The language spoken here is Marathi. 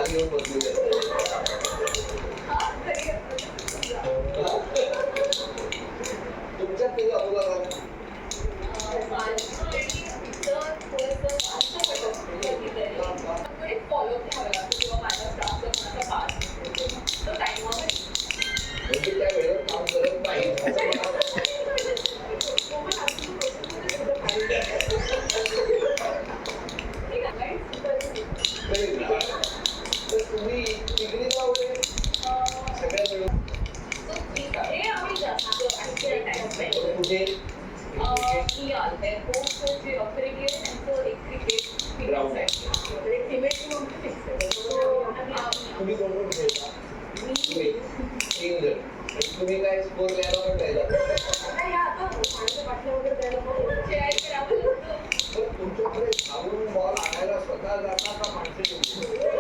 घेऊन बसली तुमच्या ते फॉलो घ्यावं लागतं किंवा माझ्या स्टाफचं कोणाचा पास तो टाइमवर त्या वेळेवर काम करत नाही तुम्ही पिकनिकला वगैरे सगळ्या मिळून कुठे तुम्ही कोण कोण खेळता तुम्ही काय स्कोर द्यायला पण द्यायला तुमच्याकडे धावून बॉल आणायला स्वतः जाता का माणसं